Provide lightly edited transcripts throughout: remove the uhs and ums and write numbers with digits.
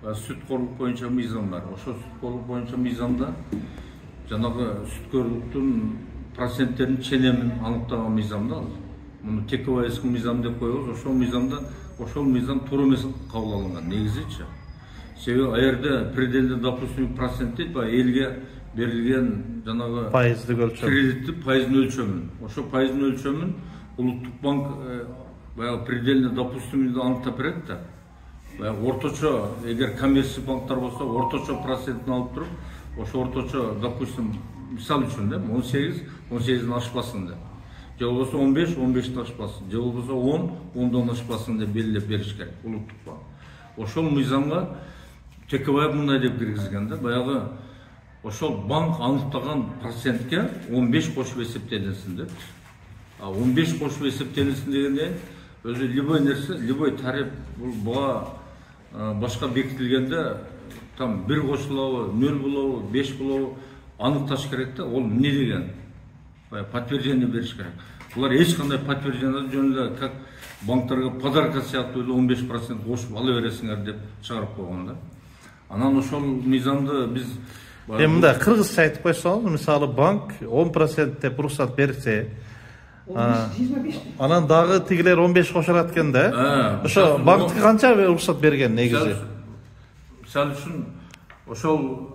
сүткөрлүк боюнча мыйзам бар. Ошол сүткөрлүк боюнча мыйзамда жанагы сүткөрлүктүн проценттерин ченемин аныктаган мыйзам да. Муну ТКВС мыйзам деп коебуз. Ошол мыйзам туура эмес кабыл алынган негизичи. Себеби аерде предельно допустимый процент дейт, элге берилген жанагы пайыздык өлчөм. Кредитти пайыздын өлчөмүн. Ошо пайыздын өлчөмүн Улуттук банк баягы предельно допустимыйды аныктап берет да. Орточо, эгер коммерциялык банктар болсо, орточо процентин алып туруп, ошо орточо, допустим, мисал үчүн да 18-18-ден ашпасын деп. Же болбосо 15-15-ден ашпасын, же болбосо 10-10-дон ашпасын деп белгилеп бериш керек Улуттук банк. Ошол мыйзамга ТКВ мындай деп киргизген да, баягы ошол банк аныктаган процентке 15 кошуп эсептелинсин деп. 15 кошуп эсептелинсин дегенде өзү любой нерсе, любой тариф буга башка бекитилгенде там 1 кошулабы, 0 болобу, 5 болобу аныкташ керек да. Ол эмне деген? Подтверждение бериш керек. Булар эч кандай подтверждение жөн эле как банктарга подарка сыяктуу 15% кошуп ала бересиңер деп чыгарып койгон да. Анан ошол мыйзамды биз мындай кыргызча айтып койсоңуз, мисалы банк 10% деп уруксат берсе, анан дагы тигилер 15 кошорат экен да. Ошо банктыкы канча уруксат берген негизи? Мисалы үчүн ошол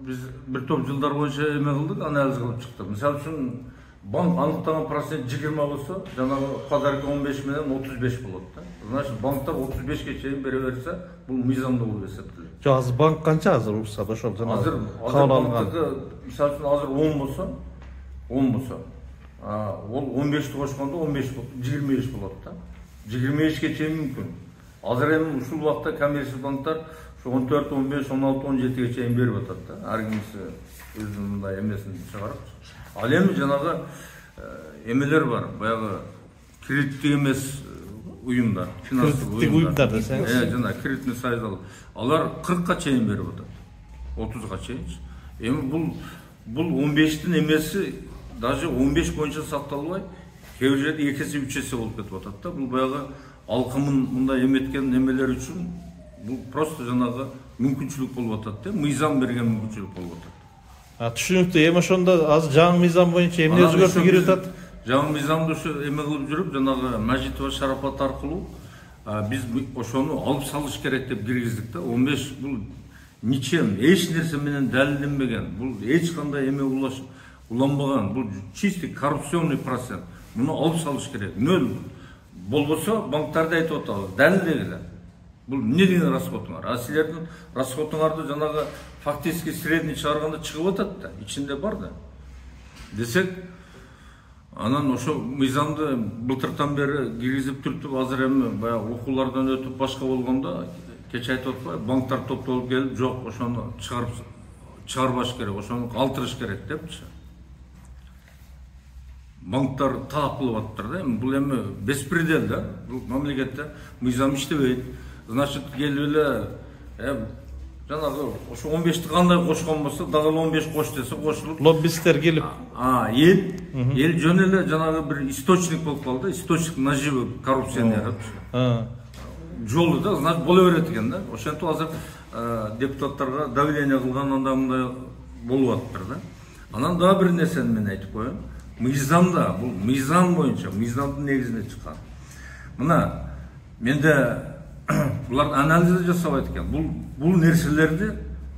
биз бир топ жылдар боюнча эме кылдык, анализ кылып чыктык. Мисалы үчүн банк аныктаган процент 20 болсо, жанагы подарка 15 менен 35 болот да. Значит, банктар 35ке чейин бере берсе, бул мыйзамда болуп эсептелет. Жок, азыр банк канча азыр уруксат ошол жанагы кабыл алган? Мисалы үчүн азыр 10 болсо, ол 15-ти кошкондо 25 болот да. 25ке чейин мүмкүн. Азыр эми ушул убакта коммерциялык банктар 14, 15, 16, 17ге чейин берип атат да. Ар кимиси өзүнүн мындай эмесин чыгарып. Ал эми жанагы эмелер бар, баягы кредиттик эмес уюмдар, финансылык уюмдар десеңиз. Жана кредитный союз алар 40ка чейин берип атат. 30га чейинчи. Эми бул 15тин эмеси даже 15 боюнча сакталбай, кээ бир жерде 2 эсе 3 эсе болуп кетип атат да. Бул баягы алкымын мындай эметкен эмелер үчүн бул просто жанагы мүмкүнчүлүк болуп атат да, мыйзам берген мүмкүнчүлүк болуп атат. Түшүнүктүү. Эми ошондо азыр жаңы мыйзам боюнча эмне өзгөртүү кирип атат? Жаңы мыйзамды ошо эме кылып жүрүп, жанагы Мажитова Шарапат аркылуу биз ошону алып салыш керек деп киргиздик да. 15 бул ничем, эч нерсе менен далилденбеген, бул эч кандай эме уланбаган, бул чистый коррупционный процент. Муну алып салыш керек. Нөл болбосо банктарда айтып атабыз, далилдегиле. Бул эмне деген расходуңар? А силердин расходуңарды жанагы фактически средний чыгарганда чыгып атат да, ичинде бар да. Десек, анан ошо мыйзамды былтыртан бери киргизип түртүп, азыр эми баягы окуулардан өтүп башка болгондо кеч айтып атпайбы, банктар топтолуп келип, жок, ошону чыгарбаш керек, ошону калтырыш керек депчи. Банктар таап кылып атыптыр да. Бул эми беспредел да. Бул мамлекетте мыйзам иштебейт. Значит, келип эле жанагы ошо 15ти кандай кошкон болсо, дагы 15 кош десе кошулуп. Лоббисттер келип, эл жөн эле жанагы бир источник болуп калды, источник наживы коррупционеров. Жолу да, значит, боло берет экен да. Ошентип азыр депутаттарга давление кылган анда мындай болуп атыптыр да. Анан дагы бир нерсени мен айтып коеюн. Мыйзамда, бул мыйзам боюнча, мыйзамдын негизинде чыккан. Мына, менде булар анализ жасабайт экен. Бул нерселерди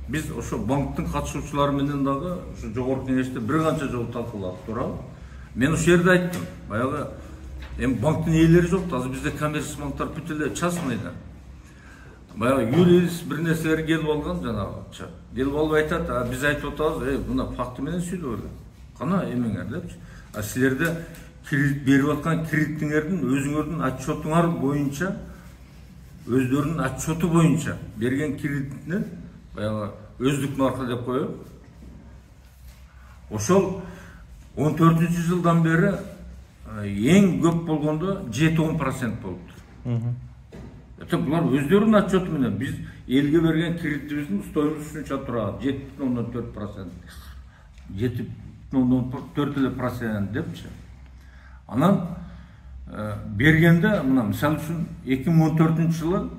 биз ошо банктын катышуучулары менен дагы ошо жогорку кеңеште бир канча жолу талкууладык, туурабы? Мен ошол жерде айттым. Баягы эми банктын ээлери жок, азыр бизде коммерциялык банктар бүт эле частный да. Баягы юрист бир нерселер келип алган жанагычы. Келип алып айтат, биз айтып атабыз, мына факты менен сүйлөп эле. Кана эмеңер депчи. А силерде кредит берип аткан кредитиңердин өзүңөрдүн отчетуңар боюнча, өздөрүнүн отчету боюнча берген кредитинен баягы өздүк наркы деп коеюн. Ошол 14-жылдан бери эң көп болгондо 7-10% болуптур. Булар өздөрүнүн отчету менен биз элге берген кредитибиздин стоимость ушунча турат, 7,4%. 7,4% депчи. Анан бергенде, мына мисалы үчүн 2014-жылы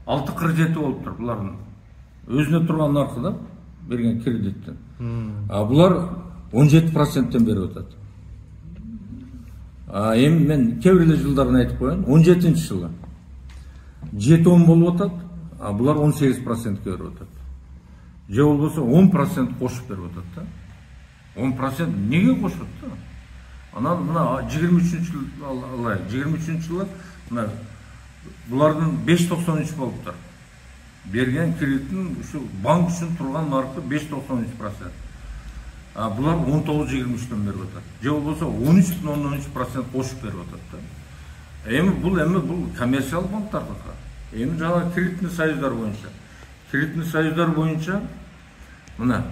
6,47 болуп тур булардын өзүнө турган наркы берген кредиттен. Булар 17%тен берип атат. Эми мен кээ бир эле жылдарын айтып коеюн. 17-нчи жылы 7-10 болуп атат, булар 18%ке берип атат. Же болбосо 10% кошуп берип атат да. 10% неге кошот да? Анан мына 23-нчи жыл алайык. 23-нчи жылы мына булардын 5,93 болуптур. Берген кредиттин ушу банк үчүн турган наркы 5,93%. Булар 19,23-төн берип атат. Же болбосо 13,13% кошуп берип атат да. Эми бул коммерциялык банктардыкы. Эми жана кредитный союздар боюнча. Кредитный союздар боюнча мына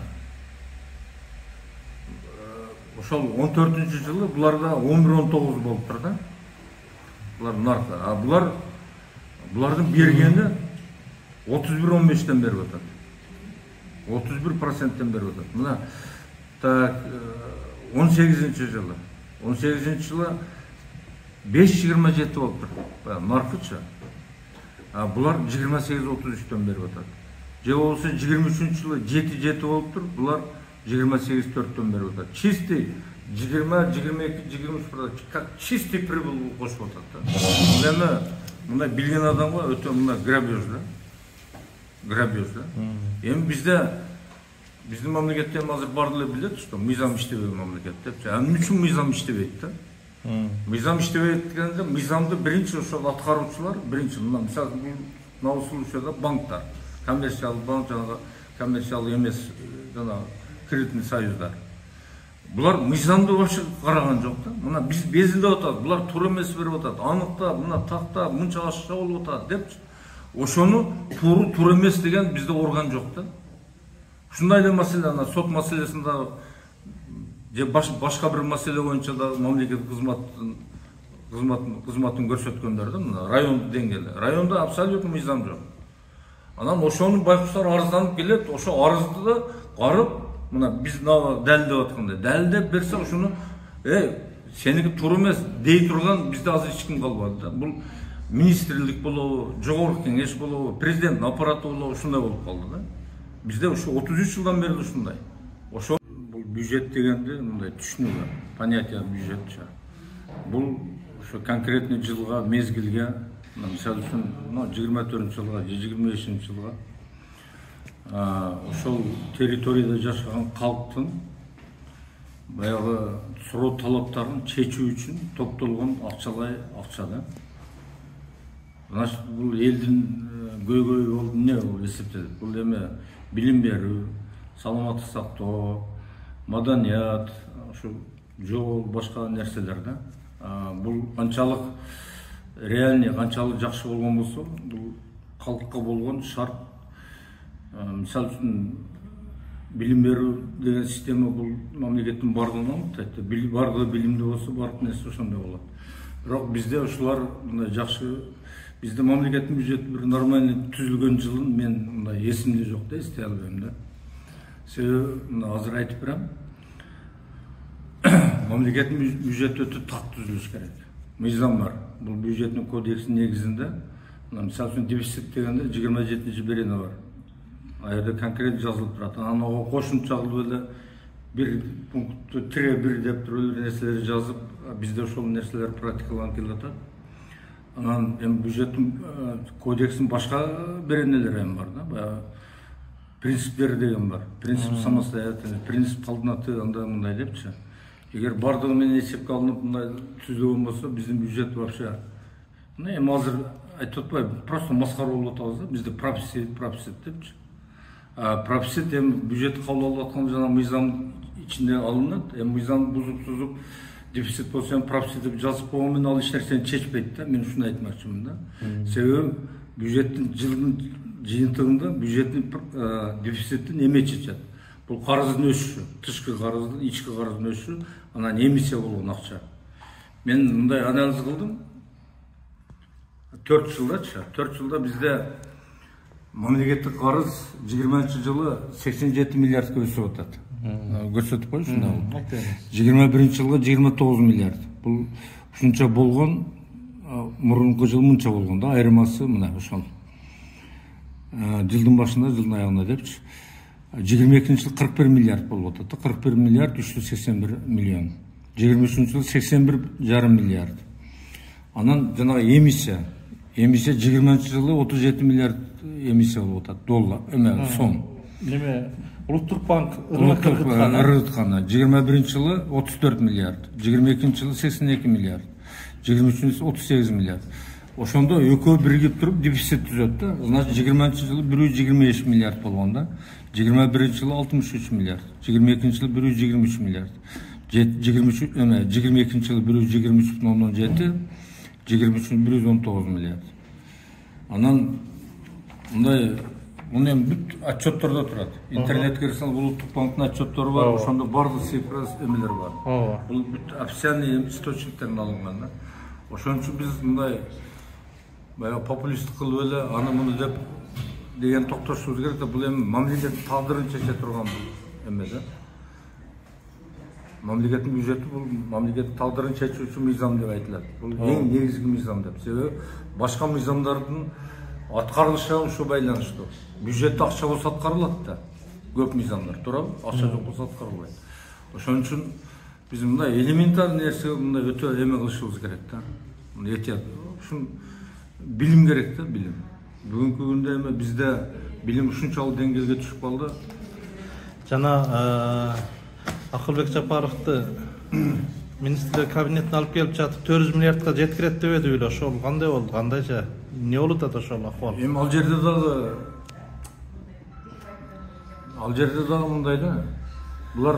ошол 14-нчи жылы буларда 11,19 болуптур да. Булар наркы. Булардын бергени 31,15тен берип атат. 31%тен берип атат. Мына так 18-нчи жылы 5,27 болуптур. Наркычы. Булар 28,33тен берип атат. Же болбосо 23-нчи жылы 7,7 болуптур. Булар 28,4тен берип атат. Чистый 20, 22, 23%. Как чистый прибыль кошуп атат да. Эми мына билген адамга өтө мына грабеж да. Эми биздин мамлекетте азыр баары эле билет, что мыйзам иштебеген мамлекет деп. Эмне үчүн мыйзам иштебейт да? Мыйзам иштебейт дегенде, мыйзамды биринчи ошол аткаруучулар, биринчи мына мисалы мына условияда банктар, коммерциялык банк жана коммерциялык эмес жана кредитный союздар. Булар мыйзамды вообще караган жок да. Мына биз безилдеп атат, булар туура эмес берип атат. Аныкта, мына такта мынча ашша болуп атат деп. Ошону туура эмес деген бизде орган жок да. Ушундай эле маселе ана сот маселесинде же башка бир маселе боюнча да мамлекет кызматын көрсөткөндөр да, мына райондук деңгээлде. Районда абсолютно мыйзам жок. Анан ошону байкуштар арызданып келет, ошо арызды да карып, мына биз далилдеп аткандай, далилдеп берсе ошону сеники туура эмес дей турган бизде азыр эч ким калбады да. Бул министрлик болобу, жогорку кеңеш болобу, президенттин аппараты болобу, ушундай болуп калды да. Бизде ушу 33 жылдан бери ушундай. Ошо бул бюджет дегенде мындай түшүнүү понятие бюджетча. Бул ошо конкретный жылга, мезгилге, мисалы үчүн 24-жылга, 25-жылга ошол территорияда жашаган калктын баягы суроо талаптарын чечүү үчүн топтолгон акча да. Значит, бул элдин көйгөйү болду, эмне болуп эсептелет? Бул эми билим берүү, саламаттык сактоо, маданият, ошо жол, башка нерселер да. Бул канчалык реальный, канчалык жакшы болгон болсо, бул калкка болгон шарт. Мисалы үчүн билим берүү деген система бул мамлекеттин бардыгын анықтайт. Бардыгы билимдүү болсо, бардык нерсе ошондой болот. Бирок бизде ушулар мындай жакшы, бизде мамлекеттин бюджети бир нормальный түзүлгөн жылын мен мындай эсимде жок да, эстей албайм да. Себеби мына азыр айтып берем. Мамлекеттин бюджети өтө так түзүлүш керек. Мыйзам бар. Бул бюджеттин кодексинин негизинде, мисалы үчүн дефицит дегенде 27-ci берене бар. Айда конкрет жазылып турат. Анан ого кошумча кылып эле бир пунктты 3-1 деп туруп нерселерди жазып, бизде ошол нерселер практикаланып келатат. Анан эми бюджеттин кодексинин башка беренелери бар да. Баягы принциптери деген бар. Принцип самостоятельности, принцип калдынаты андай мындай депчи. Эгер бардыгы менен эсепке алынып мындай түзүлгөн болсо, биздин бюджет вообще эми азыр айтып атпайбы, просто маскара болуп атабыз да. Бизде профицит депчи. Профицит эми бюджет кабыл алып аткан жана мыйзам ичинде алынат. Эми мыйзам бузуп дефицит болсо эми профицит деп жазып койгон менен ал эч нерсени чечпейт да. Мен ушуну айтмакчымын да. Себеби бюджеттин жылдын жыйынтыгында бюджеттин дефицитин эме чечет. Бул карыздын өсүшү, тышкы карыздын, ички карыздын өсүшү, анан эмиссия болгон акча. Мен мындай анализ кылдым. 4 жылда бизде мамлекеттик карыз 20-жылы 87 миллиардка өсүп атат. Көрсөтүп коюшу мына. 21-жылга 29 миллиард. Бул ушунча болгон, мурунку жылы мынча болгон да, айырмасы мына ошол. жылдын башында жылдын аягында депчи 22 жыл 41 миллиард болуп атат. 41 миллиард 381 миллион. 23 жыл 81,5 миллиард. Анан жанагы эмиссия 20 жылы 37 миллиард эмиссия болуп атат. Доллар, сом. Неме Улуттук банк ыргытканы 21 жылы 34 миллиард, 22 жылы 82 миллиард, 23 жылы 38 миллиард. Ошондо экөө биригип туруп дефицит түзөт да. Значит 20 жылы 125 миллиард болгондо, 21 жылы 63 миллиард, 22 жылы 123 миллиард. 22 жылы 123,7, 23 119 миллиард. Анан мындай муну эми бүт отчеттордо турат. Интернетке кирсең Улуттук банктын отчеттору бар, ошондо бардык цифра эмелер бар. Бул бүт официальный источниктерден алынган да. Ошон үчүн биз мындай баягы популисттик кылып эле аны муну деп деген токтошубуз керек да. Бул эми мамлекеттин тагдырын чече турган эме да. Мамлекеттин бюджети бул мамлекеттин тагдырын чечүүчү мыйзам деп айтылат. Бул эң негизги мыйзам деп. Себеби башка мыйзамдардын аткарылышы ушу байланыштуу. Бюджетте акча болсо аткарылат да. Көп мыйзамдар туурабы? Акча жок болсо аткарылбайт. Ошон үчүн биз мындай элементарный нерсе мындай өтө эме кылышыбыз керек да. Муну этият. Ушун билим керек да, билим. Бүгүнкү күндө эме бизде билим ушунчалык деңгээлге түшүп калды. Жана Акылбек Жапаровду министрлер кабинетине алып келип жатып 400 миллиардка жеткирет деп эди эле. Ошол кандай болду? Кандайча? Не болуп атат ошол акыбал? Эми ал жерде дагы мындай да. Булар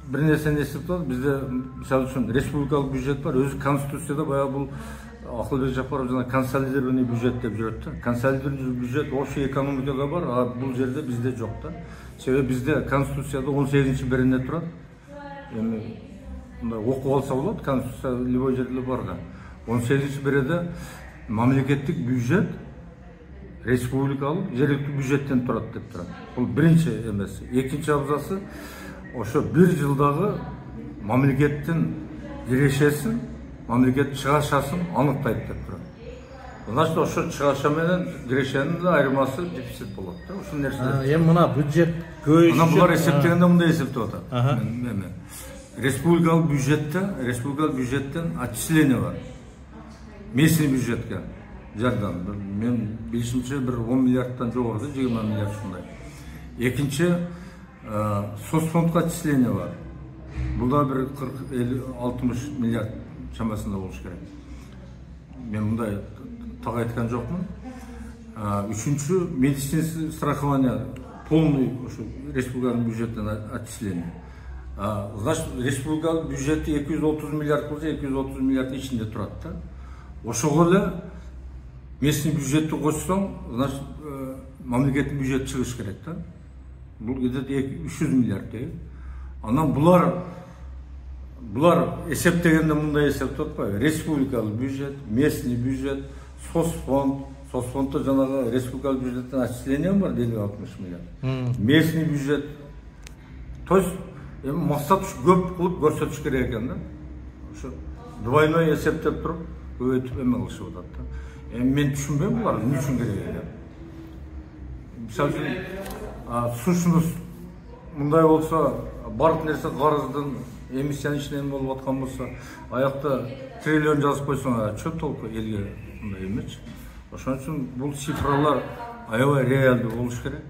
бир нерсени эсептеп атат. Бизде мисалы үчүн республикалык бюджет бар. Өзү конституцияда баягы бул Акылбек Жапаров жана консолидированный бюджет деп жүрөт да. Консолидированный бюджет ошо экономикада бар, а бул жерде бизде жок да. Себеби бизде конституцияда 18-беренде турат. Эми мындай окуп алса болот, конституция любой жерде бар да. 18-береде мамлекеттик бюджет республикалык жергиликтүү бюджеттен турат деп турат. Бул биринчи эмеси. Экинчи абзасы ошо бир жылдагы мамлекеттин кирешесин, мамлекет чыгашасын аныктайт деп турат. Значит, ошо чыгаша менен кирешенин да айырмасы дефицит болот да. Ушул нерселер. Эми мына бюджет көйүш. Мына булар эсептегенде мындай эсептеп атат. Республикалык бюджеттен отчисление бар. Местный бюджетке жардам. Мен билишимче бир 10 миллиардтан жогору, 20 миллиард ушундай. Экинчи соцфондко отчисление бар. Бул да бир 40-50-60 миллиард чамасында болуш керек. Мен мындай так айткан жокмун. Үчүнчү медицинский страхование полный ошо республикалык бюджеттен отчисление. Значит, республикалык бюджети 230 миллиард болсо 230 миллиард ичинде турат да. Ошого эле местный бюджетти кочсоң, значит, мамлекеттин бюджети чыгыш керек да. Бул где-то 300 миллиард дейт. Анан булар эсептегенде мындай эсептеп атпайбы? Республикалык бюджет, местный бюджет, соцфондто жанагы республикалык бюджеттен отчисление бар 50-60 миллиард. Местный бюджет. То есть максат көп кылып көрсөтүш керек экен да. Ошо двойной эсептеп туруп көбөйтүп эме кылышып атат да. Эми мен түшүнбөйм булар эмне үчүн керек экен. Мисалы үчүн сушунуз мындай болсо, бардык нерсе карыздын эмиссиянын ичинен болуп аткан болсо, аякта триллион жазып койсоң, чө толку элге мындай эмечи. Ошон үчүн бул цифралар аябай реалдуу болуш керек.